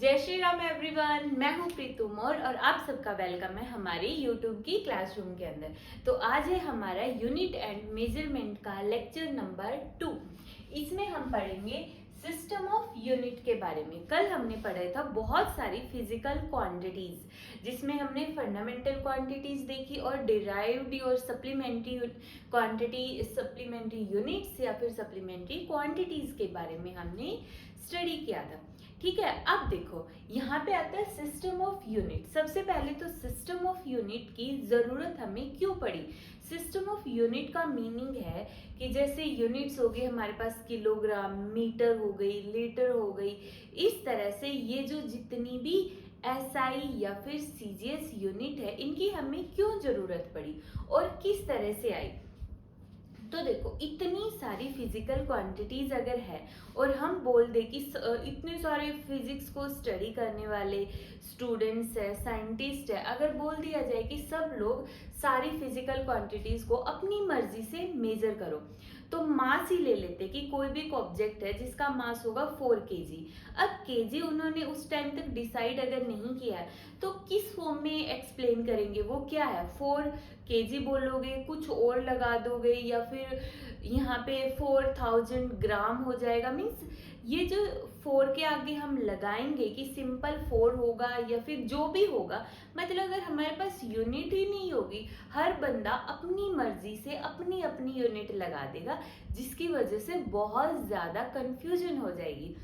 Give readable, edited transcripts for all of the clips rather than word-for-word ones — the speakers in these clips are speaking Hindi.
जय श्री राम एवरीवन, मैं हूँ प्रीतु मौर्य और आप सबका वेलकम है हमारी यूट्यूब की क्लासरूम के अंदर। तो आज है हमारा यूनिट एंड मेजरमेंट का लेक्चर नंबर 2। इसमें हम पढ़ेंगे सिस्टम ऑफ यूनिट के बारे में। कल हमने पढ़ा था बहुत सारी फिजिकल क्वांटिटीज, जिसमें हमने फंडामेंटल क्वांटिटीज देखी और डिराइव्ड और सप्लीमेंट्री क्वांटिटी, सप्लीमेंट्री यूनिट्स या फिर सप्लीमेंट्री क्वांटिटीज के बारे में हमने स्टडी किया था। ठीक है, अब देखो यहाँ पे आता है सिस्टम ऑफ यूनिट। सबसे पहले तो सिस्टम ऑफ यूनिट की जरूरत हमें क्यों पड़ी। सिस्टम ऑफ यूनिट का मीनिंग है कि जैसे यूनिट्स हो गए हमारे पास, किलोग्राम, मीटर हो गई, लीटर हो गई, इस तरह से ये जो जितनी भी एसआई या फिर सीजीएस यूनिट है, इनकी हमें क्यों जरूरत पड़ी और किस तरह से आई। तो देखो, इतनी सारी फिजिकल क्वांटिटीज अगर है और हम बोल दे कि इतने सारे फिजिक्स को स्टडी करने वाले स्टूडेंट्स है, साइंटिस्ट है, अगर बोल दिया जाए कि सब लोग सारी फिजिकल क्वांटिटीज को अपनी मर्जी से मेजर करो, तो मास ही ले लेते कि कोई भी एक ऑब्जेक्ट है जिसका मास होगा 4 kg। अब केजी उन्होंने उस टाइम तक डिसाइड अगर नहीं किया है तो किस फॉर्म में एक्सप्लेन करेंगे, वो क्या है, 4 kg बोलोगे, कुछ और लगा दोगे, या फिर यहाँ पे 4000 ग्राम हो जाएगा। मीन्स ये जो 4 के आगे हम लगाएंगे कि सिंपल 4 होगा या फिर जो भी होगा, मतलब अगर हमारे पास यूनिट ही नहीं होगी, हर बंदा अपनी मर्जी से अपनी अपनी यूनिट लगा देगा, जिसकी वजह से बहुत ज्यादा कंफ्यूजन हो जाएगी।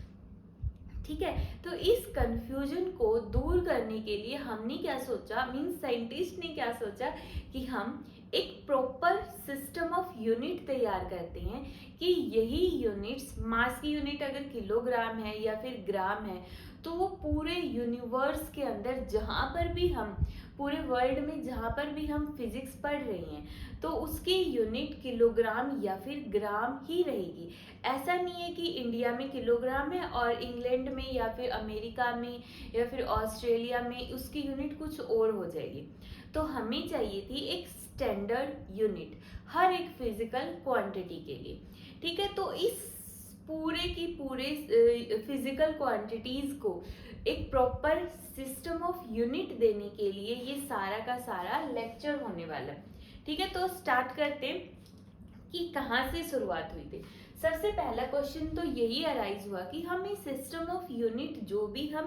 ठीक है, तो इस कंफ्यूजन को दूर करने के लिए हमने क्या सोचा, मीन्स साइंटिस्ट ने क्या सोचा कि हम एक प्रॉपर सिस्टम ऑफ यूनिट तैयार करते हैं कि यही यूनिट्स, मास की यूनिट अगर किलोग्राम है या फिर ग्राम है, तो वो पूरे यूनिवर्स के अंदर जहाँ पर भी हम, पूरे वर्ल्ड में जहाँ पर भी हम फिजिक्स पढ़ रहे हैं, तो उसकी यूनिट किलोग्राम या फिर ग्राम ही रहेगी। ऐसा नहीं है कि इंडिया में किलोग्राम है और इंग्लैंड में या फिर अमेरिका में या फिर ऑस्ट्रेलिया में उसकी यूनिट कुछ और हो जाएगी। तो हमें चाहिए थी एक स्टैंडर्ड यूनिट हर एक फिजिकल क्वांटिटी के लिए। ठीक है, तो इस पूरे की पूरे फिजिकल क्वांटिटीज को एक प्रॉपर सिस्टम ऑफ यूनिट देने के लिए ये सारा का सारा लेक्चर होने वाला है। ठीक है, तो स्टार्ट करते कि कहाँ से शुरुआत हुई थी। सबसे पहला क्वेश्चन तो यही अराइज हुआ कि हम इस सिस्टम ऑफ यूनिट जो भी हम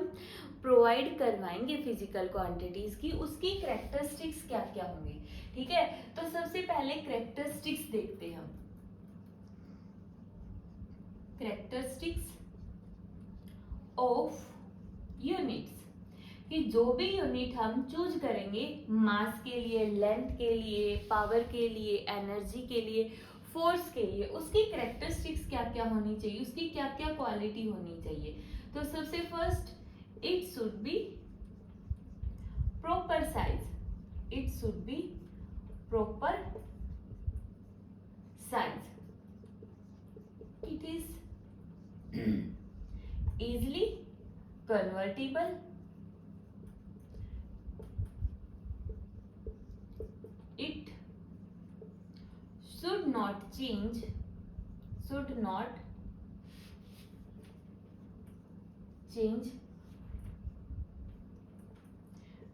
प्रोवाइड करवाएंगे फिजिकल क्वांटिटीज की, उसकी कैरेक्टरिस्टिक्स क्या क्या होंगी। ठीक है, तो सबसे पहले कैरेक्टरिस्टिक्स देखते हैं हम। कैरेक्टरिस्टिक्स ऑफ यूनिट्स, कि जो भी यूनिट हम चूज करेंगे मास के लिए, लेंथ के लिए, पावर के लिए, एनर्जी के लिए, फोर्स के लिए, उसकी कैरेक्टरिस्टिक्स क्या क्या होनी चाहिए, उसकी क्या क्या क्वालिटी होनी चाहिए। तो सबसे first, it should be proper size, it should be proper size, it is easily convertible, it should not change, should not change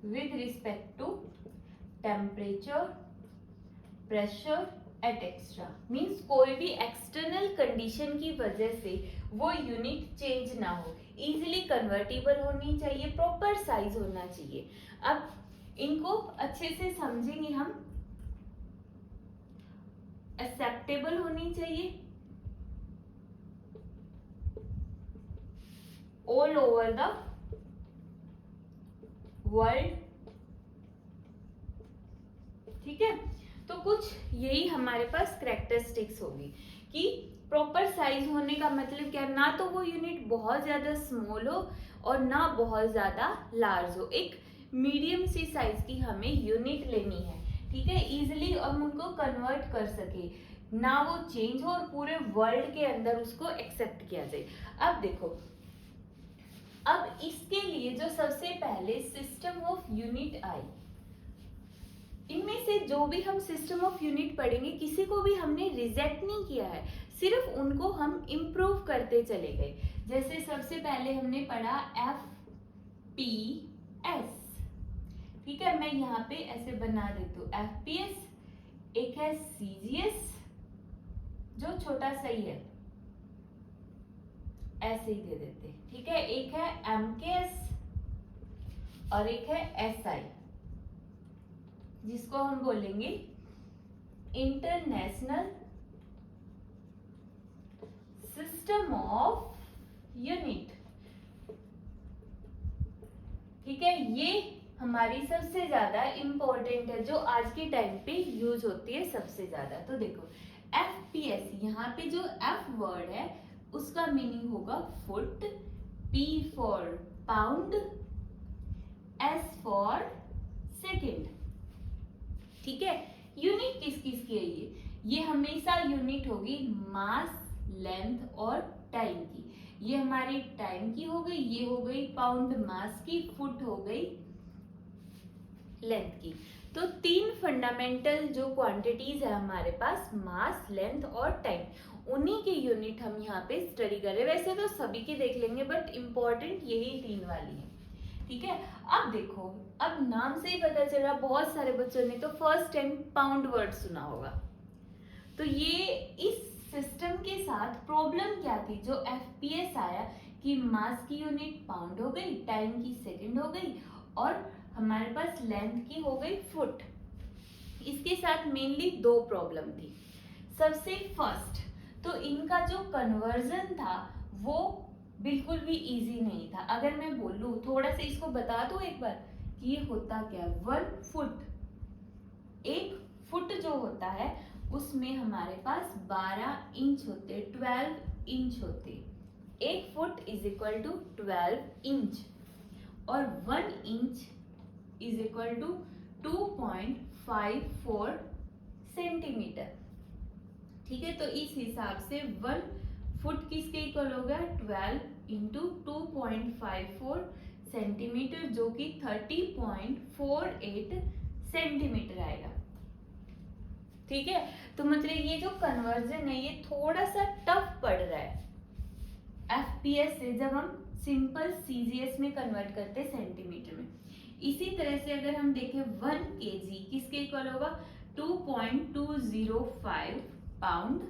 with respect to temperature, pressure etc। Means कोई भी एक्सटर्नल कंडीशन की वजह से वो यूनिट चेंज ना हो, इजीली कन्वर्टेबल होनी चाहिए, प्रॉपर साइज होना चाहिए। अब इनको अच्छे से समझेंगे हम। एक्सेप्टेबल होनी चाहिए, ऑल ओवर द वर्ल्ड। ठीक है, तो कुछ यही हमारे पास कैरेक्टरिस्टिक्स होगी कि प्रॉपर साइज होने का मतलब क्या, ना तो वो यूनिट बहुत ज्यादा स्मॉल हो और ना बहुत ज्यादा लार्ज हो, एक मीडियम सी साइज की हमें यूनिट लेनी है। ठीक है, इजिली हम उनको कन्वर्ट कर सके, ना वो चेंज हो और पूरे वर्ल्ड के अंदर उसको एक्सेप्ट किया जाए। अब देखो, अब इसके लिए जो सबसे पहले सिस्टम ऑफ यूनिट आई, इनमें से जो भी हम सिस्टम ऑफ यूनिट पढ़ेंगे, किसी को भी हमने रिजेक्ट नहीं किया है, सिर्फ उनको हम इम्प्रूव करते चले गए। जैसे सबसे पहले हमने पढ़ा एफ FPS। ठीक है, मैं यहाँ पे ऐसे बना देती हूँ FPS, एक है CGS जो छोटा सा ही है, ऐसे ही दे देते, ठीक है, एक है MKS और एक है SI, जिसको हम बोलेंगे इंटरनेशनल सिस्टम ऑफ यूनिट। ठीक है, ये हमारी सबसे ज्यादा इंपॉर्टेंट है, जो आज के टाइम पे यूज होती है सबसे ज्यादा। तो देखो FPS, यहाँ पे जो F वर्ड है उसका मीनिंग होगा foot, P for pound, S for second. ठीक है, यूनिट किस किस की है ये हमेशा यूनिट होगी मास, लेंथ और टाइम की। ये हमारी टाइम की हो गई, ये हो गई पाउंड मास की, फुट हो गई लेंथ की। तो तीन फंडामेंटल जो क्वांटिटीज है हमारे पास, मास, लेंथ और टाइम, उन्हीं की यूनिट हम यहाँ पे स्टडी कर रहे हैं। वैसे तो सभी की देख लेंगे बट इम्पोर्टेंट यही तीन वाली है। ठीक है, अब देखो, अब नाम से ही पता चला बहुत सारे बच्चों ने तो फर्स्ट टाइम पाउंड वर्ड सुना होगा। तो ये इस सिस्टम के साथ प्रॉब्लम क्या थी, जो FPS आया कि मास की यूनिट पाउंड हो गई, टाइम की सेकंड हो गई और हमारे पास लेंथ की हो गई फुट। इसके साथ मेनली दो प्रॉब्लम थी। सबसे फर्स्ट तो इनका जो कन्वर्जन था वो बिल्कुल भी इजी नहीं था। अगर मैं बोलूं, थोड़ा सा इसको बता दूं एक बार कि ये होता क्या है। 1 फुट, एक फुट जो होता है उसमें हमारे पास 12 इंच होते, 12 इंच होते। एक foot is equal to 12 inch और 1 inch is equal to 2.54 centimetre. ठीक है, तो इस हिसाब से 1 फुट किसके इक्वल हो गया, 12 इंटू 2.54 सेंटीमीटर, जो कि 30.48 सेंटीमीटर आएगा। ठीक है, तो मतलब ये जो कन्वर्जन है ये थोड़ा सा टफ पड़ रहा है FPS से, जब हम सिंपल CGS में कन्वर्ट करते हैं सेंटीमीटर में। इसी तरह से अगर हम देखें 1 kg किसके इक्वल होगा, 2.205 पाउंड।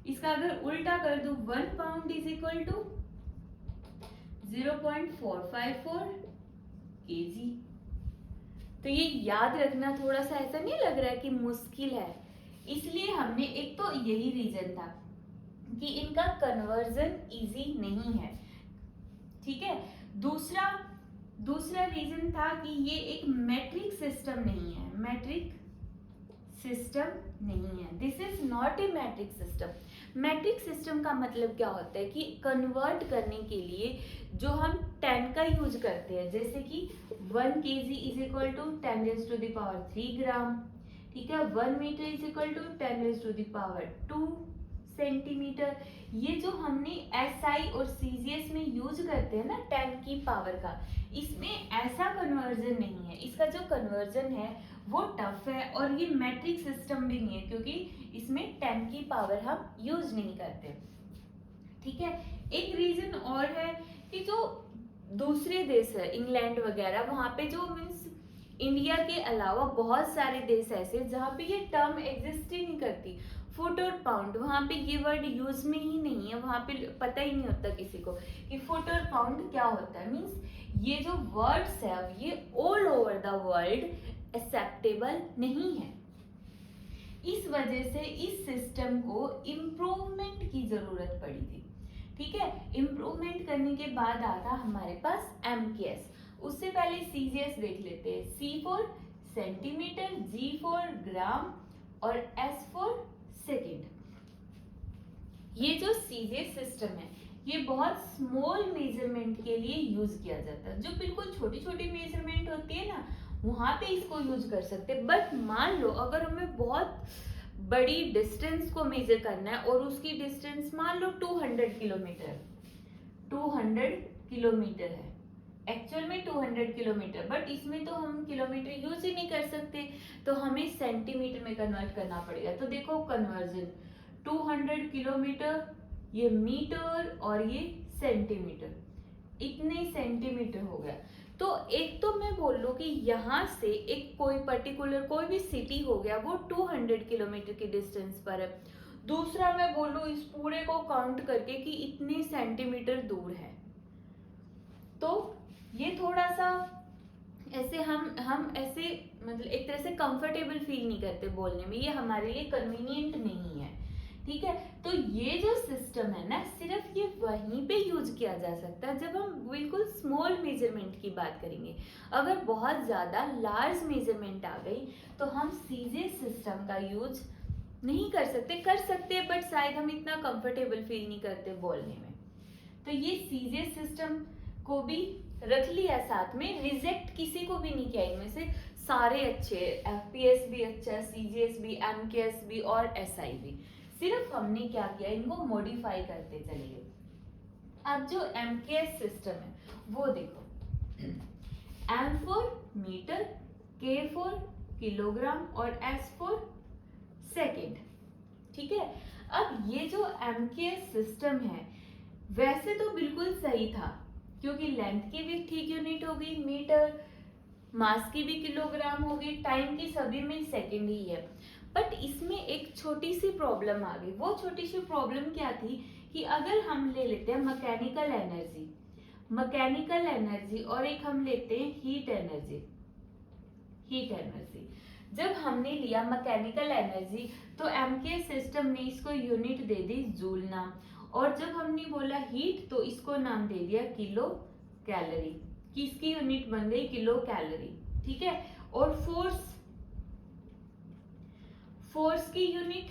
इसका अगर उल्टा कर दूं, 1 pound is equal to 0.454 kg। तो ये याद रखना थोड़ा सा ऐसा नहीं लग रहा है कि मुश्किल है, इसलिए हमने, एक तो यही रीजन था कि इनका कन्वर्जन इजी नहीं है। ठीक है, दूसरा रीजन था कि ये एक मैट्रिक सिस्टम नहीं है, मैट्रिक सिस्टम नहीं है। This is not a matric system. Matric system का मतलब क्या होता है कि कन्वर्ट करने के लिए जो हम 10 का यूज करते हैं, जैसे कि 1 kg is equal to 10⁻³ gram. ठीक है, 1 metre is equal to 10⁻² centimetre. ये जो हमने SI और CGS में यूज करते हैं ना 10 की पावर का, इसमें ऐसा कन्वर्जन नहीं है। इसका जो कन्वर्जन है वो टफ है और ये मैट्रिक सिस्टम भी नहीं है, क्योंकि इसमें 10 की पावर हम यूज नहीं करते। ठीक है, एक रीजन और है कि जो दूसरे देश है, इंग्लैंड वगैरह, वहां पे जो मीन्स इंडिया के अलावा बहुत सारे देश ऐसे जहाँ पे ये टर्म एग्जिस्ट ही नहीं करती, फुट और पाउंड, वहां पे ये वर्ड यूज में ही नहीं है। वहां पे पता ही नहीं होता किसी को कि फुट और पाउंड क्या होता है। मीन्स ये जो वर्ड्स है ये all over the world acceptable नहीं है। इस वजह से इस सिस्टम को इम्प्रूवमेंट की जरूरत पड़ी थी। ठीक है, इम्प्रूवमेंट करने के बाद आता हमारे पास MKS। उससे पहले CGS देख लेते हैं। C for centimetre, G for gram और S फॉर सेकेंड। ये जो CGS सिस्टम है ये बहुत स्मॉल मेजरमेंट के लिए यूज किया जाता है। जो बिल्कुल छोटी छोटी मेजरमेंट होती है ना, वहां पे इसको यूज कर सकते हैं। बट मान लो अगर हमें बहुत बड़ी डिस्टेंस को मेजर करना है और उसकी डिस्टेंस मान लो 200 किलोमीटर, 200 किलोमीटर है, एक्चुअल में 200 किलोमीटर, बट इसमें तो हम किलोमीटर यूज ही नहीं कर सकते, तो हमें सेंटीमीटर में कन्वर्ट करना पड़ेगा। तो देखो कन्वर्जन, 200 किलोमीटर ये मीटर और ये सेंटीमीटर। इतने सेंटीमीटर हो गया। तो एक तो मैं बोल लूँ कि यहाँ से एक कोई पर्टिकुलर कोई भी सिटी हो गया वो 200 किलोमीटर की डिस्टेंस पर है। दूसरा मैं बोलूँ इस पूरे को काउंट करके कि इतने सेंटीमीटर दूर है। तो ये थोड़ा सा ऐसे हम ऐसे मतलब एक तरह से कंफर्टेबल फील नहीं करते बोलने में, ये हमारे लिए कन्वीनियंट नहीं है। ठीक है, तो ये जो सिस्टम है ना सिर्फ ये वहीं पे यूज किया जा सकता है जब हम बिल्कुल स्मॉल मेजरमेंट की बात करेंगे। अगर बहुत ज़्यादा लार्ज मेजरमेंट आ गई तो हम सीजे सिस्टम का यूज नहीं कर सकते बट शायद हम इतना कंफर्टेबल फील नहीं करते बोलने में। तो ये सीजे सिस्टम को भी रख लिया साथ में, रिजेक्ट किसी को भी नहीं किया। इनमें से सारे अच्छे, एफपीएस भी अच्छा, सीजीएस भी, एमकेएस भी और एसआई भी। सिर्फ हमने क्या किया, इनको मॉडिफाई करते चले गए। अब जो एमकेएस सिस्टम है वो देखो, एम फॉर मीटर, के फॉर किलोग्राम और एस फॉर सेकेंड। ठीक है, अब ये जो एमकेएस सिस्टम है वैसे तो बिल्कुल सही था क्योंकि लेंथ की भी ठीक यूनिट हो गई मीटर, मास की भी किलोग्राम हो गई, टाइम की सभी में सेकंड ही है। बट इसमें एक छोटी सी प्रॉब्लम आ गई। वो छोटी सी प्रॉब्लम क्या थी कि अगर हम ले लेते हैं मैकेनिकल एनर्जी और एक हम लेते हैं हीट एनर्जी। जब हमने लिया मैकेनिकल एनर्जी तो एमके सिस्टम ने इसको यूनिट दे दी जूल नाम, और जब हमने बोला हीट तो इसको नाम दे दिया किलो कैलोरी। किसकी यूनिट बन गई, किलो कैलोरी। ठीक है, और फोर्स की यूनिट,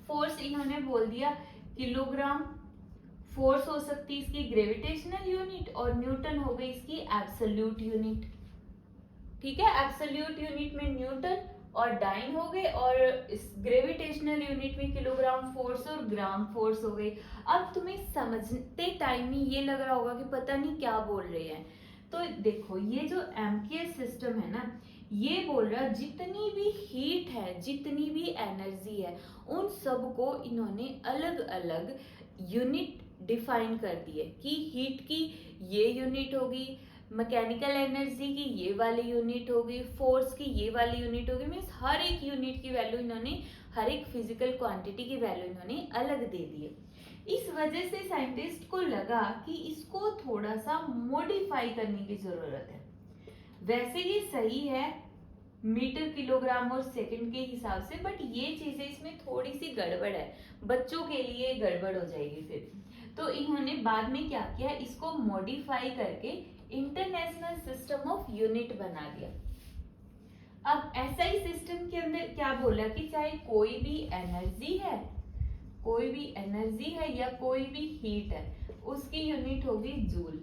फोर्स इन्होंने बोल दिया किलोग्राम। फोर्स हो सकती है इसकी ग्रेविटेशनल यूनिट और न्यूटन हो गई इसकी एब्सोल्यूट यूनिट। ठीक है, एब्सोल्यूट यूनिट में न्यूटन और डाइन हो गए और इस ग्रेविटेशनल यूनिट में किलोग्राम फोर्स और ग्राम फोर्स हो गई। अब तुम्हें समझते टाइम ही ये लग रहा होगा कि पता नहीं क्या बोल रहे हैं। तो देखो ये जो एमकेएस सिस्टम है ना, ये बोल रहा जितनी भी हीट है, जितनी भी एनर्जी है, उन सब को इन्होंने अलग अलग यूनिट डिफाइन कर दी है कि हीट की ये यूनिट होगी, मैकेनिकल एनर्जी की ये वाली यूनिट होगी, फोर्स की ये वाली यूनिट होगी। मीन्स हर एक यूनिट की वैल्यू इन्होंने, हर एक फिजिकल क्वांटिटी की वैल्यू इन्होंने अलग दे दी है। इस वजह से साइंटिस्ट को लगा कि इसको थोड़ा सा मॉडिफाई करने की जरूरत है। वैसे ये सही है मीटर, किलोग्राम और सेकंड के हिसाब से, बट ये चीजें इसमें थोड़ी सी गड़बड़ है, बच्चों के लिए गड़बड़ हो जाएगी फिर। तो इन्होंने बाद में क्या किया, इसको मॉडिफाई करके इंटरनेशनल सिस्टम ऑफ यूनिट बना दिया। अब एसआई सिस्टम के अंदर क्या बोला कि चाहे कोई भी एनर्जी है या कोई भी हीट है, उसकी यूनिट होगी जूल,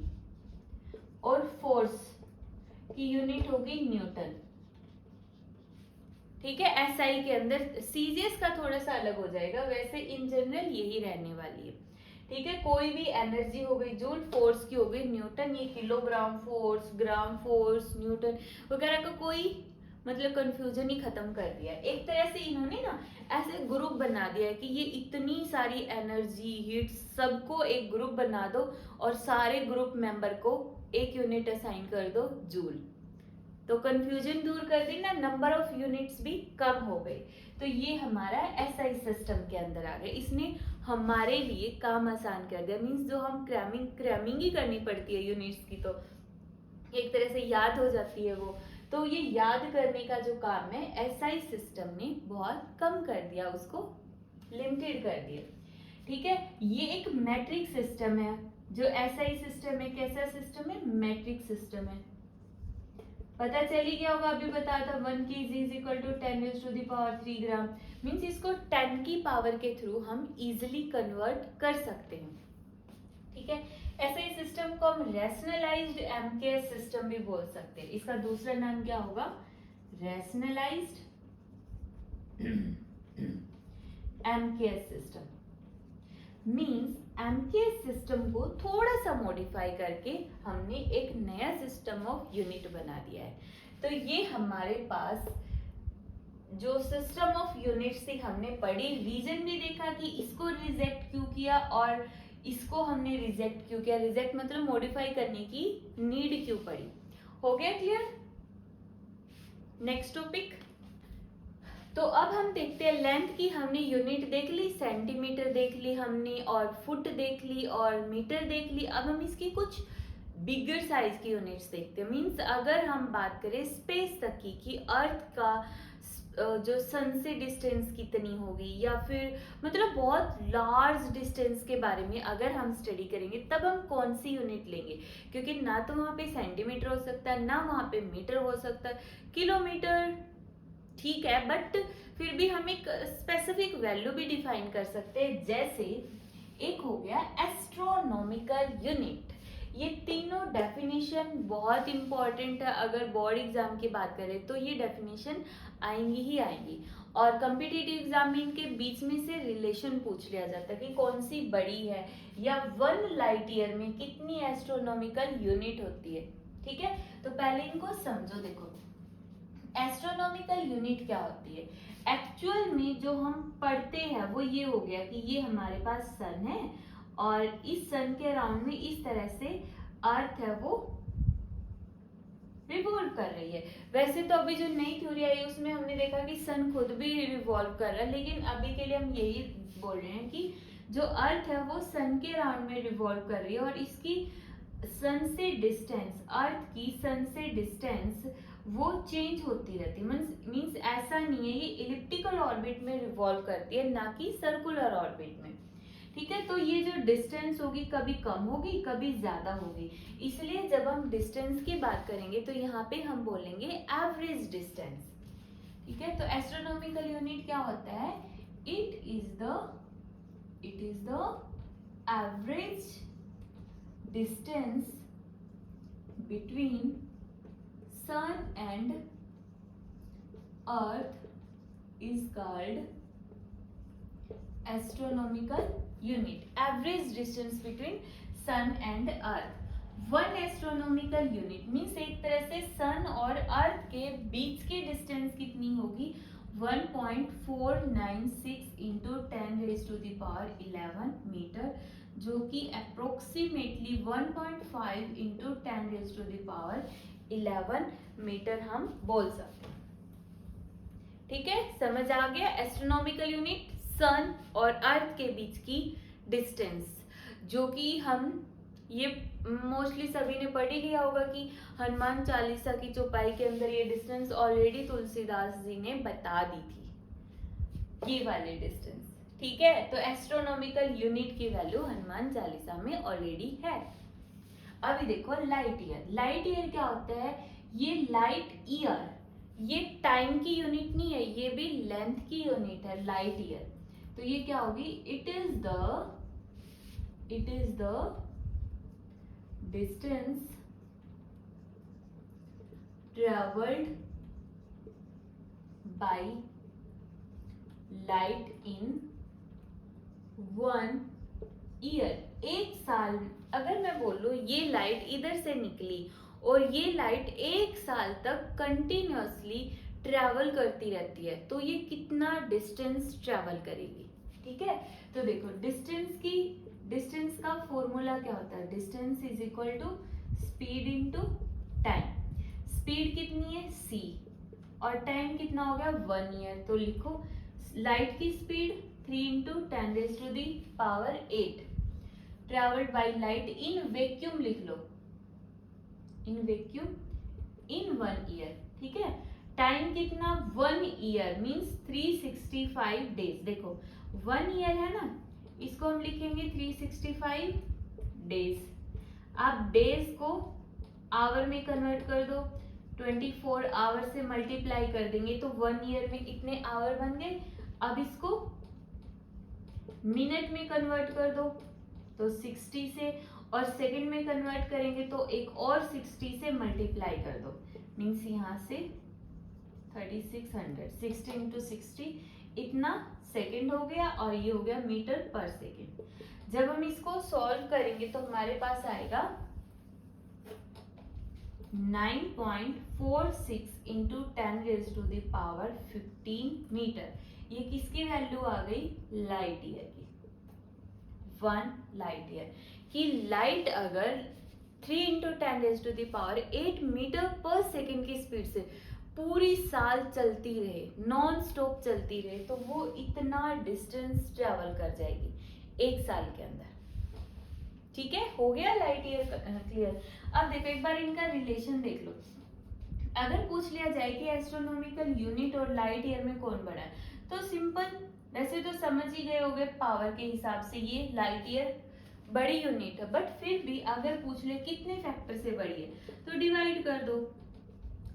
और फोर्स की यूनिट होगी न्यूटन। ठीक है, एसआई के अंदर। सीजीएस का थोड़ा सा अलग हो जाएगा, वैसे इन जनरल यही रहने वाली है। ठीक है, कोई भी एनर्जी हो गई जूल, फोर्स की हो गई न्यूटन, ये kilogram force, gram force, Newton वगैरह का कोई मतलब कंफ्यूजन ही खत्म कर दिया। एक तरह से इन्होंने ना ऐसे ग्रुप बना दिया है कि ये इतनी सारी एनर्जी, हीट, सबको एक ग्रुप बना दो और सारे ग्रुप मेंबर को एक यूनिट असाइन कर दो जूल। तो कंफ्यूजन दूर कर दी ना, नंबर ऑफ यूनिट्स भी कम हो गए। तो ये हमारा एसआई सिस्टम के अंदर आ गया। इसने हमारे लिए काम आसान कर दिया। मीन्स जो हम क्रैमिंग ही करनी पड़ती है यूनिट्स की, तो एक तरह से याद हो जाती है वो। तो ये याद करने का जो काम है एसआई सिस्टम ने बहुत कम कर दिया, उसको लिमिटेड कर दिया। ठीक है, ये एक मैट्रिक सिस्टम है। जो एसआई सिस्टम है कैसा सिस्टम है, मैट्रिक सिस्टम है। पता चली गया होगा, अभी बताया था 1 kg is equal to 10⁻³ gram. Means इसको 10 की पावर के थ्रू हम इजिली कन्वर्ट कर सकते हैं। ठीक है, ऐसे ही सिस्टम को हम रैशनलाइज्ड एमकेएस सिस्टम भी बोल सकते हैं। इसका दूसरा नाम क्या होगा, rationalised MKS system. Means MKS system को थोड़ा सा मॉडिफाई करके हमने एक नया सिस्टम ऑफ यूनिट बना दिया है। तो ये हमारे पास जो सिस्टम ऑफ यूनिट्स थी हमने पढ़ी, रीजन भी देखा कि इसको रिजेक्ट क्यों किया और इसको हमने रिजेक्ट क्यों किया, रिजेक्ट मतलब मॉडिफाई करने की नीड क्यों पड़ी। हो गया क्लियर। नेक्स्ट टॉपिक, तो अब हम देखते हैं लेंथ की हमने यूनिट देख ली, सेंटीमीटर देख ली हमने और फुट देख ली और मीटर देख ली। अब हम इसकी कुछ बिगर साइज की यूनिट्स देखते हैं। मींस अगर हम बात करें स्पेस तक की कि अर्थ का जो सन से डिस्टेंस कितनी होगी या फिर मतलब बहुत लार्ज डिस्टेंस के बारे में अगर हम स्टडी करेंगे तब हम कौन सी यूनिट लेंगे, क्योंकि ना तो वहाँ पे सेंटीमीटर हो सकता है ना वहाँ पे मीटर हो सकता है, किलोमीटर ठीक है, बट फिर भी हम एक स्पेसिफिक वैल्यू भी डिफाइन कर सकते हैं। जैसे एक हो गया एस्ट्रोनॉमिकल यूनिट। ये तीनों डेफिनेशन बहुत इंपॉर्टेंट है, अगर बोर्ड एग्जाम की बात करें तो ये डेफिनेशन आएंगी ही आएंगी। और कॉम्पिटिटिव एग्जाम में इनके बीच में से रिलेशन पूछ लिया जाता है कि कौन सी बड़ी है या 1 लाइट ईयर में कितनी एस्ट्रोनॉमिकल यूनिट होती है। ठीक है, तो पहले इनको समझो। देखो एस्ट्रोनॉमिकल यूनिट क्या होती है, एक्चुअल में जो हम पढ़ते हैं वो ये हो गया कि ये हमारे पास सन है और इस सन के अराउंड में इस तरह से अर्थ है वो रिवॉल्व कर रही है। वैसे तो अभी जो नई थ्योरी आई उसमें हमने देखा कि सन खुद भी रिवॉल्व कर रहा है, लेकिन अभी के लिए हम यही बोल रहे हैं कि जो अर्थ है वो सन के अराउंड में रिवॉल्व कर रही है और इसकी सन से डिस्टेंस, अर्थ की सन से डिस्टेंस वो चेंज होती रहती है। मींस ऐसा नहीं है, ये इलिप्टिकल ऑर्बिट में रिवॉल्व करती है ना कि सर्कुलर ऑर्बिट में। ठीक है, तो ये जो डिस्टेंस होगी कभी कम होगी कभी ज्यादा होगी, इसलिए जब हम डिस्टेंस की बात करेंगे तो यहाँ पे हम बोलेंगे एवरेज डिस्टेंस। ठीक है, तो एस्ट्रोनॉमिकल यूनिट क्या होता है, it is the average distance between sun and earth is called astronomical unit. Average distance between sun and earth. 1 astronomical unit means एक तरह से sun और earth के बीच की डिस्टेंस कितनी होगी, 1.496 into 10 raised to the power 11 metre, जो कि approximately 1.5 into 10 raised to the power 11 metre हम बोल सकते हैं। ठीक है, समझ आ गया। एस्ट्रोनॉमिकल यूनिट सन और अर्थ के बीच की डिस्टेंस, जो कि हम ये मोस्टली सभी ने पढ़ ही लिया होगा कि हनुमान चालीसा की चौपाई के अंदर ये डिस्टेंस ऑलरेडी तुलसीदास जी ने बता दी थी, ये वाली डिस्टेंस। ठीक है, तो एस्ट्रोनॉमिकल यूनिट की वैल्यू हनुमान चालीसा में ऑलरेडी है। अभी देखो लाइट ईयर। लाइट ईयर क्या होता है, ये लाइट ईयर ये टाइम की यूनिट नहीं है, ये भी लेंथ की यूनिट है लाइट ईयर। तो ये क्या होगी, it is the distance travelled by light in 1 year. एक साल अगर मैं बोलूं ये लाइट इधर से निकली और ये लाइट एक साल तक कंटिन्यूअसली ट्रेवल करती रहती है, तो ये कितना डिस्टेंस ट्रेवल करेगी। ठीक है, तो देखो डिस्टेंस का फॉर्मूला क्या होता है, distance is equal to speed into time. Speed कितनी है c और टाइम कितना हो गया 1 ईयर, तो लिखो लाइट की speed 3 into 10 raised to the power 8 travelled by light in vacuum, लिख लो इन वैक्यूम इन 1 ईयर। ठीक है, टाइम कितना 1 ईयर मींस 365 डेज। देखो 1 ईयर है ना, इसको हम लिखेंगे 365 डेज। आप डेज को आवर में कन्वर्ट कर दो, 24 आवर से मल्टीप्लाई कर देंगे तो 1 ईयर में कितने आवर बन गए। अब इसको मिनट में कन्वर्ट कर दो तो 60 से, और सेकंड में कन्वर्ट करेंगे तो एक और 60 से मल्टीप्लाई कर दो, मीन्स यहाँ से 3600, 60 into 60 इतना सेकंड हो गया और ये हो गया मीटर पर सेकंड। जब हम इसको सॉल्व करेंगे तो हमारे पास आएगा 9.46 into 10 raised to the power 15 metre. ये किसकी वैल्यू आ गई, लाइट ईयर की 1 लाइट ईयर। कि लाइट अगर 3 × 10⁸ मीटर पर सेकेंड की स्पीड से पूरी साल चलती रहे, नॉन स्टॉप चलती रहे, तो वो इतना डिस्टेंस ट्रेवल कर जाएगी 1 साल के अंदर। ठीक है, हो गया लाइट ईयर क्लियर। अब देखो एक बार इनका रिलेशन देख लो। अगर पूछ लिया जाए कि एस्ट्रोनॉमिकल यूनिट और लाइट ईयर में कौन बड़ा है, तो सिंपल, वैसे तो समझ ही गए होगे पावर के हिसाब से ये लाइट ईयर बड़ी यूनिट है, बट फिर भी अगर पूछ ले कितने फैक्टर से बड़ी है तो डिवाइड कर दो,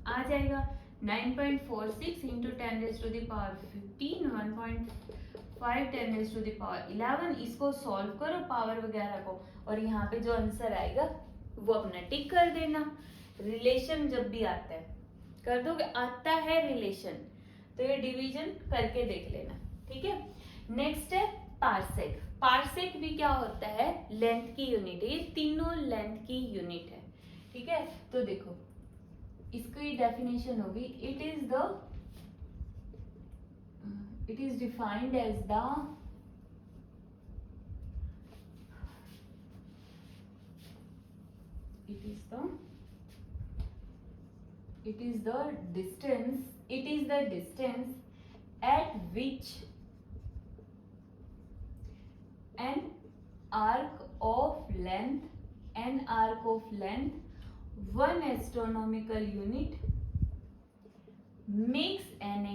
आ जाएगा 9.46 × 10⁻15, 1.5 10⁻11। इसको सॉल्व करो पावर वगैरह को, और यहाँ पे जो आंसर आएगा वो अपना टिक कर देना। रिलेशन जब भी आता है कर दोगे, आता है रिलेशन तो ये डिवीजन करके देख लेना। ठीक है, नेक्स्ट है पार्सेक। पार्सेक भी क्या होता है, लेंथ की यूनिट है। ये तीनों लेंथ की यूनिट है। ठीक है, तो देखो इसकी डेफिनेशन होगी, it is defined as the distance at which an arc of length 1 astronomical unit makes an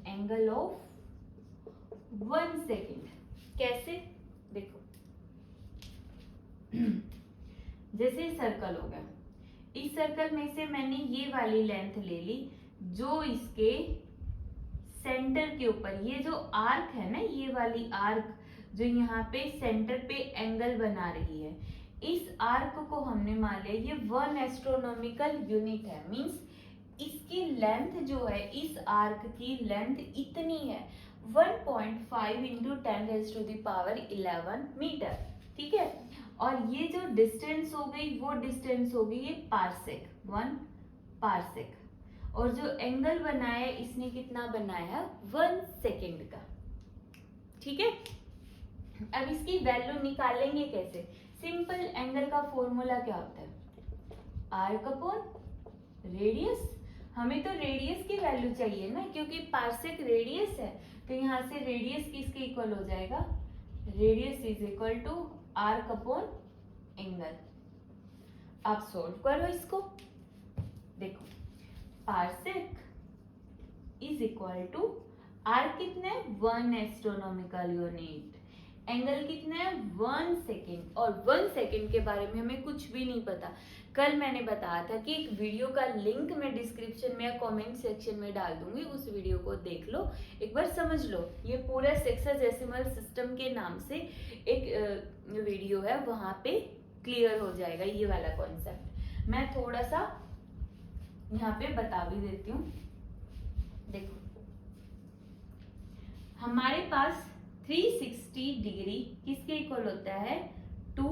angle of 1 second। कैसे, देखो जैसे सर्कल हो गया, इस सर्कल में से मैंने ये वाली लेंथ ले ली जो इसके सेंटर के ऊपर, ये जो आर्क है ना, ये वाली आर्क जो यहाँ पे सेंटर पे एंगल बना रही है, इस आर्क को हमने मान लिया ये 1 एस्ट्रोनॉमिकल यूनिट है। मींस इसकी लेंथ जो है, इस आर्क की लेंथ इतनी है 1.5 × 10⁻11 मीटर। ठीक है, और ये जो डिस्टेंस हो गई वो डिस्टेंस हो गई ये पार्सेक, 1 पार्सेक। और जो एंगल बनाया इसने कितना बनाया, 1 सेकेंड का। ठीक है, अब इसकी वैल्यू निकालेंगे कैसे, सिंपल, एंगल का फॉर्मूला क्या होता है, आर्क अपॉन रेडियस। हमें तो रेडियस की वैल्यू चाहिए ना, क्योंकि पार्सेक रेडियस है, तो यहाँ से रेडियस किसके इक्वल हो जाएगा, radius is equal to arc upon angle. आप सोल्व करो इसको, देखो parsec is equal to arc कितना है 1 एस्ट्रोनॉमिकल यूनिट, एंगल कितना है 1 सेकेंड। और 1 सेकेंड के बारे में हमें कुछ भी नहीं पता। कल मैंने बताया था कि एक वीडियो का लिंक मैं डिस्क्रिप्शन में या कमेंट सेक्शन में डाल दूंगी, उस वीडियो को देख लो, एक बार समझ लो। ये पूरा सेक्साडेसिमल सिस्टम के नाम से एक वीडियो है, वहां पे क्लियर हो जाएगा ये वाला कॉन्सेप्ट। मैं थोड़ा सा यहाँ पे बता भी देती हूँ। देखो हमारे पास 360 डिग्री किसके इक्वल होता है, 2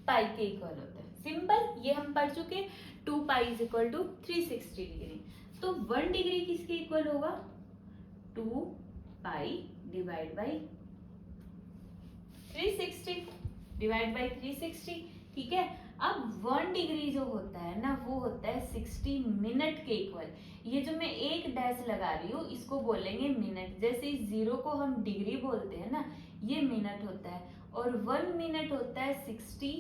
पाई के इक्वल होता है। सिंपल, ये हम पढ़ चुके, 2 pi is equal to 360 degree. तो 1 डिग्री किसके इक्वल होगा, 2 pi divide by 360 divide by 360। ठीक है, अब 1 डिग्री जो होता है ना, वो होता है 60 मिनट के इक्वल। ये जो मैं एक डैश लगा रही हूँ इसको बोलेंगे मिनट। जैसे इस 0 को हम डिग्री बोलते हैं ना, ये मिनट होता है। और 1 मिनट होता है 60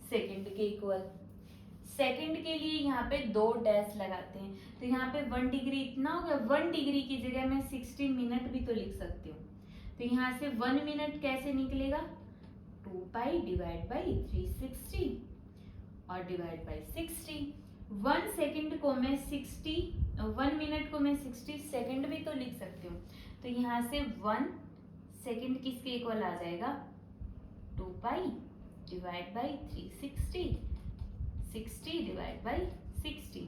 सेकंड के इक्वल। सेकंड के लिए यहाँ पे 2 डैश लगाते हैं, तो यहाँ पे 1 डिग्री इतना हो गया। 1 डिग्री की जगह मैं 60 मिनट भी तो लिख सकती हूँ। तो यहाँ से 1 मिनट कैसे निकलेगा, 2 पाई डिवाइड बाई 360 और डिवाइड बाई 60। 1 सेकंड को मैं 60, 1 मिनट को मैं 60 सेकंड भी तो लिख सकती हूँ। तो यहाँ से 1 सेकंड किसके इक्वल आ जाएगा, 2 pi divide by 360, 60 divide by 60।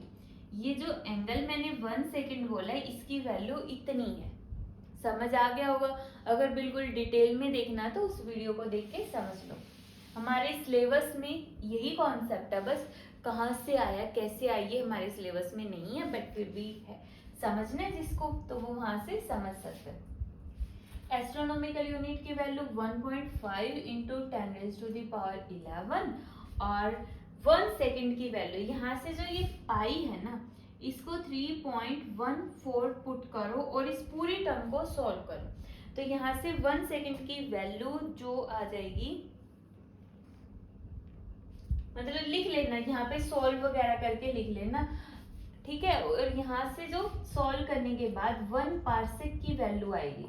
ये जो एंगल मैंने 1 सेकंड बोला है इसकी वैल्यू इतनी है। समझ आ गया होगा। अगर बिल्कुल डिटेल में देखना तो उस वीडियो को देख के समझ लो। हमारे सिलेबस में यही कॉन्सेप्ट है, बस कहाँ से आया कैसे आई ये हमारे सिलेबस में नहीं है, बट फिर भी है, समझना है जिसको तो वो वहां से समझ सकते हैं। एस्ट्रोनॉमिकल यूनिट की वैल्यू 1.5 इंटू 10⁻11 और 1 सेकेंड की वैल्यू, यहाँ से जो ये पाई है ना, इसको 3.14 पुट करो और इस पूरी टर्म को सॉल्व करो। तो यहाँ से 1 सेकेंड की वैल्यू जो आ जाएगी, मतलब लिख लेना, यहाँ पे सॉल्व वगैरह करके लिख लेना, ठीक है। और यहाँ से जो सॉल्व करने के बाद 1 पार्सेक की वैल्यू आएगी,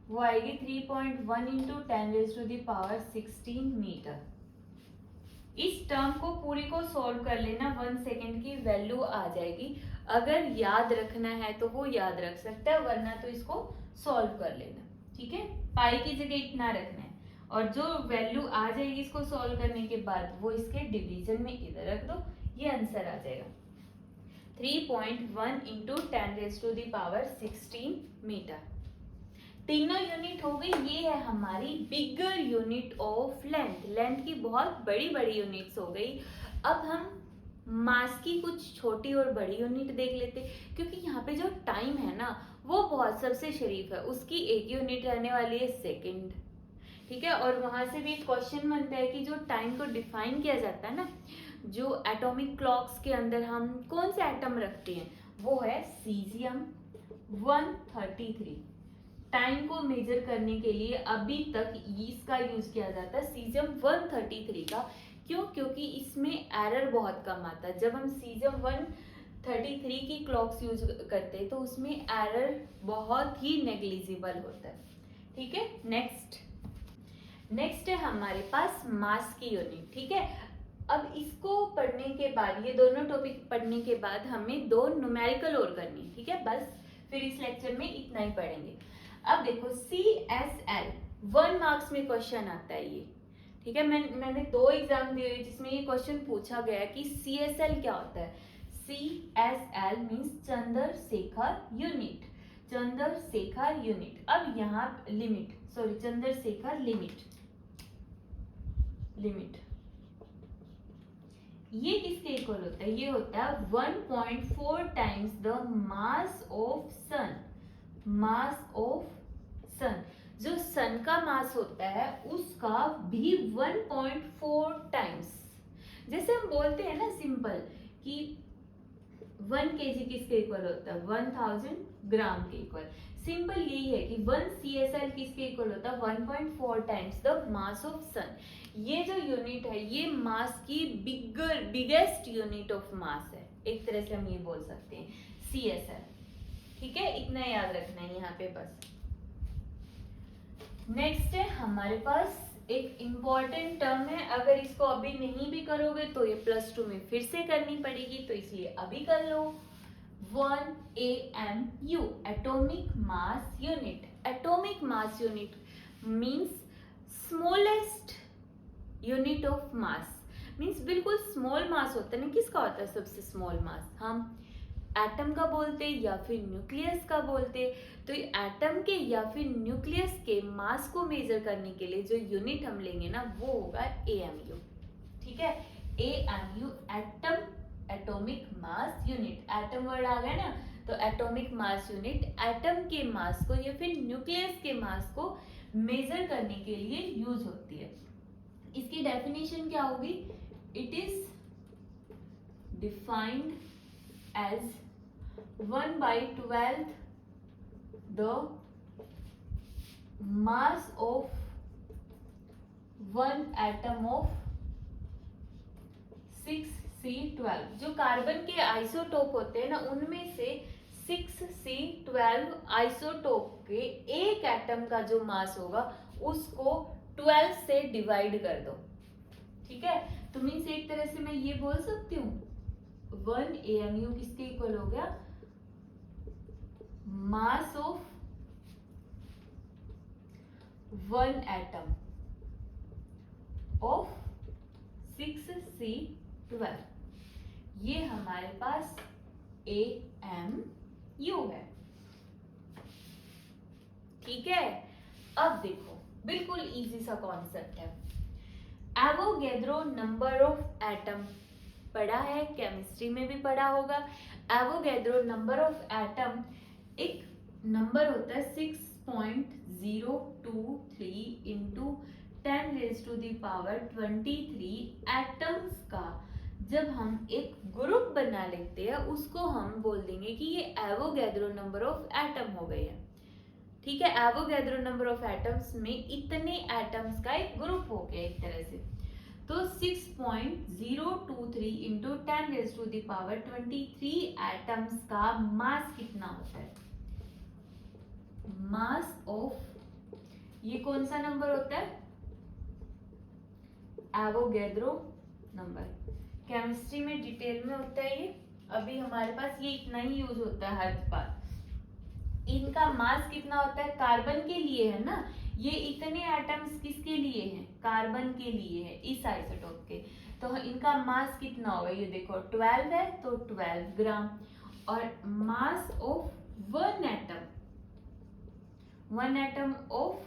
वो आएगी 3.1 इंटू 10⁻16 मीटर। इस टर्म को पूरी को सॉल्व कर लेना, 1 सेकेंड की वैल्यू आ जाएगी। अगर याद रखना है तो वो याद रख सकता है, वरना तो इसको सॉल्व कर लेना, ठीक है। पाई की जगह इतना रखना है और जो वैल्यू आ जाएगी इसको सॉल्व करने के बाद वो इसके डिवीजन में इधर रख दो, ये आंसर आ जाएगा 3.1 इंटू 10⁻16 मीटर। तीनों यूनिट हो गई। ये है हमारी bigger unit of length, length की बहुत बड़ी बड़ी यूनिट्स हो गई। अब हम मास की कुछ छोटी और बड़ी यूनिट देख लेते, क्योंकि यहाँ पे जो टाइम है ना वो बहुत सबसे शरीफ है, उसकी एक यूनिट रहने वाली है सेकंड, ठीक है। और वहां से भी क्वेश्चन बनता है कि जो टाइम को डिफाइन किया जाता है ना, जो एटॉमिक क्लॉक्स के अंदर हम कौन से एटम रखते हैं, वो है सीजियम 133। टाइम को मेजर करने के लिए अभी तक इसका यूज किया जाता है, सीजियम 133 का। क्यों? क्योंकि इसमें एरर बहुत कम आता है। जब हम सीजियम 133 की क्लॉक्स यूज करते हैं तो उसमें एरर बहुत ही नेग्लिजिबल होता है, ठीक है। नेक्स्ट है हमारे पास मास की यूनिट, ठीक है। अब इसको पढ़ने के बाद, ये दोनों टॉपिक पढ़ने के बाद हमें 2 न्यूमेरिकल और करनी, ठीक है। बस फिर इस लेक्चर में इतना ही पढ़ेंगे। अब देखो CSL 1 मार्क्स में क्वेश्चन आता है ये, ठीक है। मैंने 2 एग्जाम दिए जिसमें ये क्वेश्चन पूछा गया कि CSL क्या होता है। CSL means Chandrashekhar unit, Chandrashekhar unit. अब यहाँ लिमिट, सॉरी चंद्रशेखर लिमिट, ये किसके इक्वल होता है? ये होता है 1.4 times the mass of sun. Mass of sun, जो सन का मास होता है उसका भी 1.4 टाइम्स। जैसे हम बोलते हैं ना सिंपल कि 1 kg किसके इक्वल होता है? 1000 ग्राम के इक्वल। सिंपल यही है कि 1 CSL किसके इक्वल होता है? 1.4 टाइम्स द मास ऑफ सन। ये जो यूनिट है ये मास की बिगेस्ट यूनिट ऑफ मास है, एक तरह से हम ये बोल सकते हैं CSL, ठीक है। इतना याद रखना है यहाँ पे बस। नेक्स्ट है हमारे पास एक इम्पॉर्टेंट टर्म है, अगर इसको अभी नहीं भी करोगे तो ये +2 में फिर से करनी पड़ेगी, तो इसलिए अभी कर लो। 1 AMU, atomic mass unit. Atomic mass unit means smallest unit of mass, means बिल्कुल स्मॉल मास होता है ना। किसका होता है सबसे स्मॉल मास? हम एटम का बोलते या फिर न्यूक्लियस का बोलते। तो एटम के या फिर न्यूक्लियस के मास को मेजर करने के लिए जो यूनिट हम लेंगे ना वो होगा AMU, ठीक है। AMU atom, atomic mass unit. Atom word आ गया ना, तो एटॉमिक मास यूनिट एटम के मास को या फिर न्यूक्लियस के मास को मेजर करने के लिए यूज होती है। इसकी डेफिनेशन क्या होगी? It is defined as 1/12 the mass of one atom of 6C12। जो कार्बन के आइसोटोप होते हैं ना उनमें से 6C12 आइसोटोप के एक एटम का जो मास होगा उसको 12 से डिवाइड कर दो, ठीक है। तो मीन्स एक तरह से मैं ये बोल सकती हूँ 1 AMU किसके इक्वल हो गया? Mass of 1 atom of 6C12। ये हमारे पास AMU है, ठीक है। अब देखो बिल्कुल इजी सा कॉन्सेप्ट है। एवोगैड्रो नंबर ऑफ एटम पढ़ा है, केमिस्ट्री में भी पढ़ा होगा। एवोगैड्रो नंबर ऑफ एटम एक नंबर होता है 6 6.023 इंटू 10⁻23 एटम्स का जब हम एक ग्रुप बना लेते हैं उसको हम बोल देंगे कि ये एवोगैड्रो नंबर ऑफ एटम हो गए हैं। ठीक है, एवोगैड्रो नंबर ऑफ एटम्स में इतने एटम्स का एक ग्रुप हो गया एक तरह से। तो 6.023 इंटू 10⁻23 एटम्स का मास कितना होता है? मास ऑफ, ये कौन सा नंबर होता है? Avogadro number. केमिस्ट्री में डिटेल में होता है ये, अभी हमारे पास ये इतना ही यूज होता है हर बार। इनका मास कितना होता है? कार्बन के लिए है ना, ये इतने एटम्स किसके लिए हैं? कार्बन के लिए है, इस आइसोटोप के। तो इनका मास कितना होगा? ये देखो 12 है तो 12 ग्राम। और mass of one atom of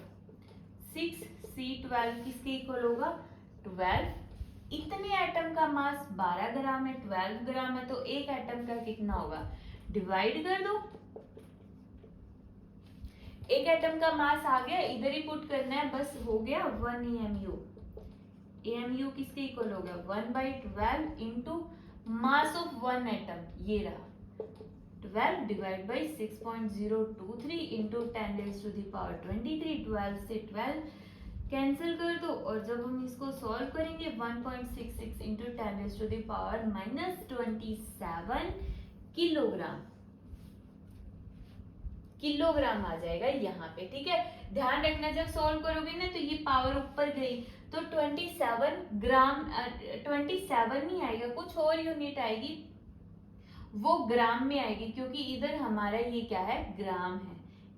6C12 किसके इक्वल होगा? 12। इतने एटम का मास 12 ग्राम है, 12 ग्राम है, तो एक एटम का कितना होगा? डिवाइड कर दो। एक एटम का मास आ गया, इधर ही पुट करना है, बस हो गया 1 AMU। AMU किसके इक्वल हो गया? 1/12 into mass of one atom, ये रहा 12 डिवाइड बाई 6.023 इंटू 10⁻23। 12 से 12 कैंसिल कर दो, और जब हम इसको सॉल्व करेंगे 1.66 इंटू 10⁻⁻27 किलोग्राम आ जाएगा यहाँ पे। ठीक है, ध्यान रखना जब सॉल्व करोगे ना तो ये पावर ऊपर गई तो 27 ग्राम 27 नहीं आएगा, कुछ और यूनिट आएगी, वो ग्राम में आएगी, क्योंकि इधर हमारा ये क्या है? ग्राम है,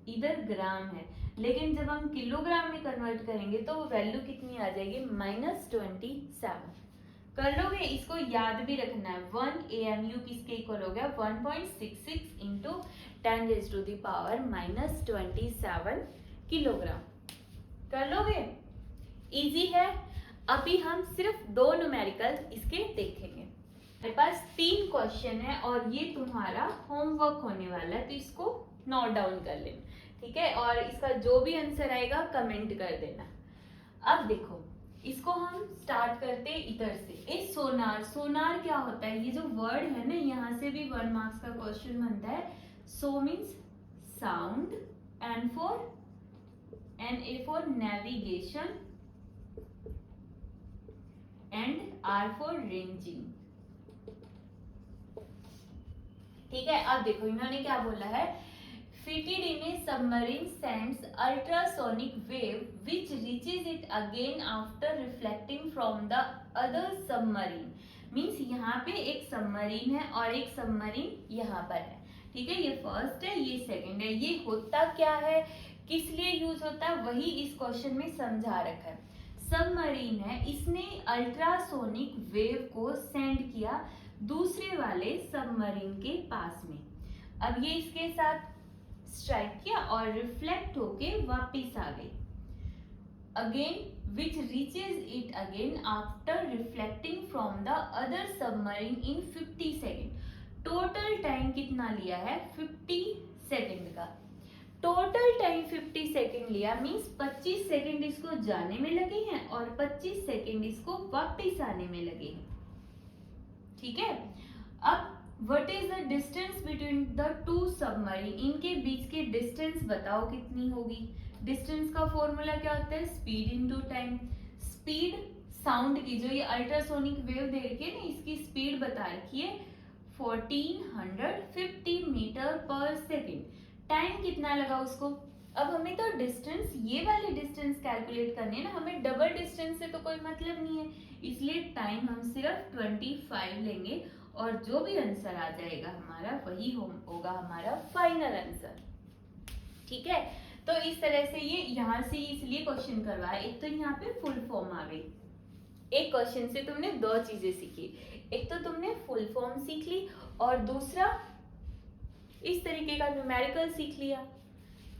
इधर ग्राम है। लेकिन जब हम किलोग्राम में कन्वर्ट करेंगे तो वैल्यू कितनी आ जाएगी? -27। कर लोगे? इसको याद भी रखना है। 1 AMU किसके इक्वल हो गया? 1.66 इंटू 10⁻⁻27 किलोग्राम। कर लोगे? इजी है। अभी हम सिर्फ 2 न्यूमेरिकल इसके देखेंगे। मेरे पास 3 क्वेश्चन है और ये तुम्हारा होमवर्क होने वाला है, तो इसको नोट डाउन कर लेना। ठीक है, और इसका जो भी आंसर आएगा कमेंट कर देना। अब देखो, इसको हम स्टार्ट करते इधर से। ए सोनार क्या होता है? ये जो वर्ड है ना, यहाँ से भी 1 मार्क्स का क्वेश्चन बनता है। So means sound, N A for navigation, and R for ranging. ठीक है, अब देखो इन्होंने क्या बोला है? fitted in a submarine sends ultrasonic wave which reaches it again after reflecting from the other submarine। Means यहाँ पे एक सबमरीन है और एक सबमरीन यहाँ पर है। ठीक है, ये फर्स्ट है, ये सेकंड है। ये होता क्या है, किस लिए यूज होता है, वही इस क्वेश्चन में समझा रखा है। सबमरीन है, इसने अल्ट्रासोनिक वेव को सेंड किया दूसरे वाले सबमरीन के पास में। अब ये इसके साथ स्ट्राइक किया और रिफ्लेक्ट होके वापिस आ गई। Again which reaches it again after reflecting from the other submarine in 50 second. Total time कितना लिया है? 50 सेकेंड का। टोटल टाइम 50 सेकेंड लिया, मीन्स 25 सेकेंड इसको जाने में लगे हैं और 25 सेकेंड इसको वापिस आने में लगे हैं। ठीक है, अब What is the distance between the two submarine? इनके बीच की डिस्टेंस बताओ कितनी होगी? डिस्टेंस का फॉर्मूला क्या होता है? Speed into time. Speed sound की, जो ये अल्ट्रासोनिक वेव दे रखी है ना, इसकी स्पीड बता रखी है 1450 मीटर पर सेकेंड। टाइम कितना लगा उसको? अब हमें तो डिस्टेंस, ये वाली डिस्टेंस कैलकुलेट करनी है ना, हमें डबल डिस्टेंस से तो कोई मतलब नहीं है, इसलिए टाइम हम सिर्फ 25 लेंगे और जो भी आंसर आ जाएगा हमारा वही होगा हमारा फाइनल आंसर। ठीक है, तो इस तरह से ये यहाँ से इसलिए क्वेश्चन करवाया। एक तो यहाँ पे फुल फॉर्म आ गई। एक क्वेश्चन से तुमने 2 चीजें सीखी, एक तो तुमने फुल फॉर्म सीख ली और दूसरा इस तरीके का न्यूमेरिकल सीख लिया।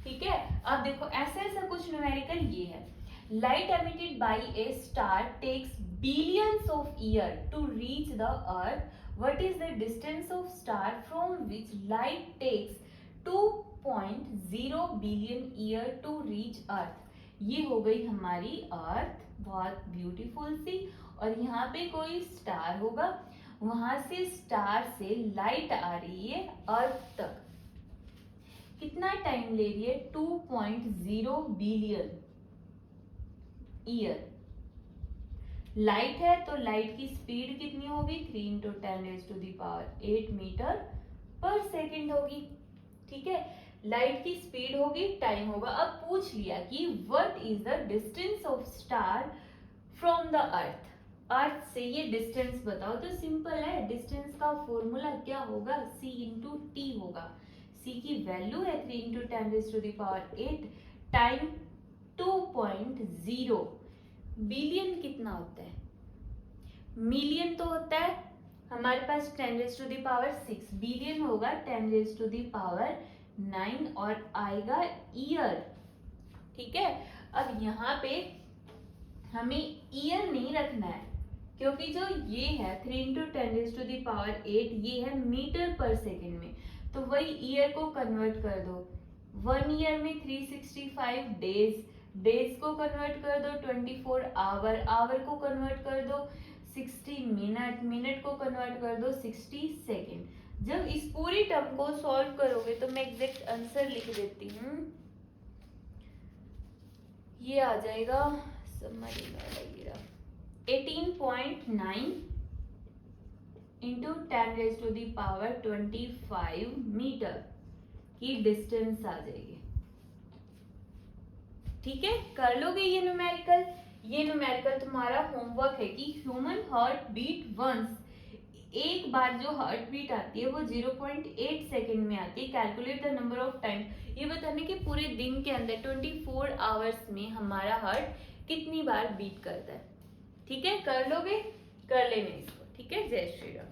ठीक है, अब देखो ऐसा कुछ न्यूमेरिकल ये है। Light emitted by a star takes billions of years to reach the earth. What is the distance of star from which light takes 2 2.0 billion year to reach Earth. ये हो गई हमारी अर्थ, बहुत ब्यूटीफुल सी। और यहाँ पे कोई स्टार होगा, वहां से स्टार से लाइट आ रही है अर्थ तक। कितना टाइम ले रही है? 2.0 बिलियन ईयर। लाइट है तो लाइट की स्पीड कितनी होगी? 3 इंटू 10⁸ मीटर पर सेकेंड होगी। ठीक है, लाइट की स्पीड होगी, टाइम होगा। अब पूछ लिया कि what is the distance of star from the earth. Earth से ये डिस्टेंस बताओ। तो सिंपल है, डिस्टेंस का फॉर्मूला क्या होगा? c इंटू टी होगा। c की वैल्यू है 3 इंटू 10⁸, टाइम 2.0। बिलियन कितना होता है? मिलियन तो होता है हमारे पास 10⁶। बिलियन होगा 10⁹ और आएगा ईयर। ठीक है, अब यहाँ पे हमें ईयर नहीं रखना है, क्योंकि जो ये है 3 इंटू 10⁸, ये है मीटर पर सेकेंड में, तो वही ईयर को कन्वर्ट कर दो। 1 ईयर में 365 डेज, डेज को कन्वर्ट कर दो 24 आवर, आवर को कन्वर्ट कर दो 60 मिनट, मिनट को कन्वर्ट कर दो 60 सेकेंड। जब इस पूरी टर्म को सॉल्व करोगे तो मैं एग्जैक्ट आंसर लिख देती हूँ। ये आ जाएगा, समझ में आएगा, 18.9 इंटू 10⁻25 मीटर की डिस्टेंस आ जाएगी। ठीक है, कर लोगे ये न्यूमेरिकल। ये न्यूमेरिकल तुम्हारा होमवर्क है कि ह्यूमन हार्ट बीट वंस, एक बार जो हार्ट बीट आती है वो 0.8 सेकेंड में आती है। Calculate the number of time, ये बताने कि पूरे दिन के अंदर 24 आवर्स में हमारा हार्ट कितनी बार बीट करता है। ठीक है, कर लोगे, कर लेने इसको। ठीक है, जय श्री राम।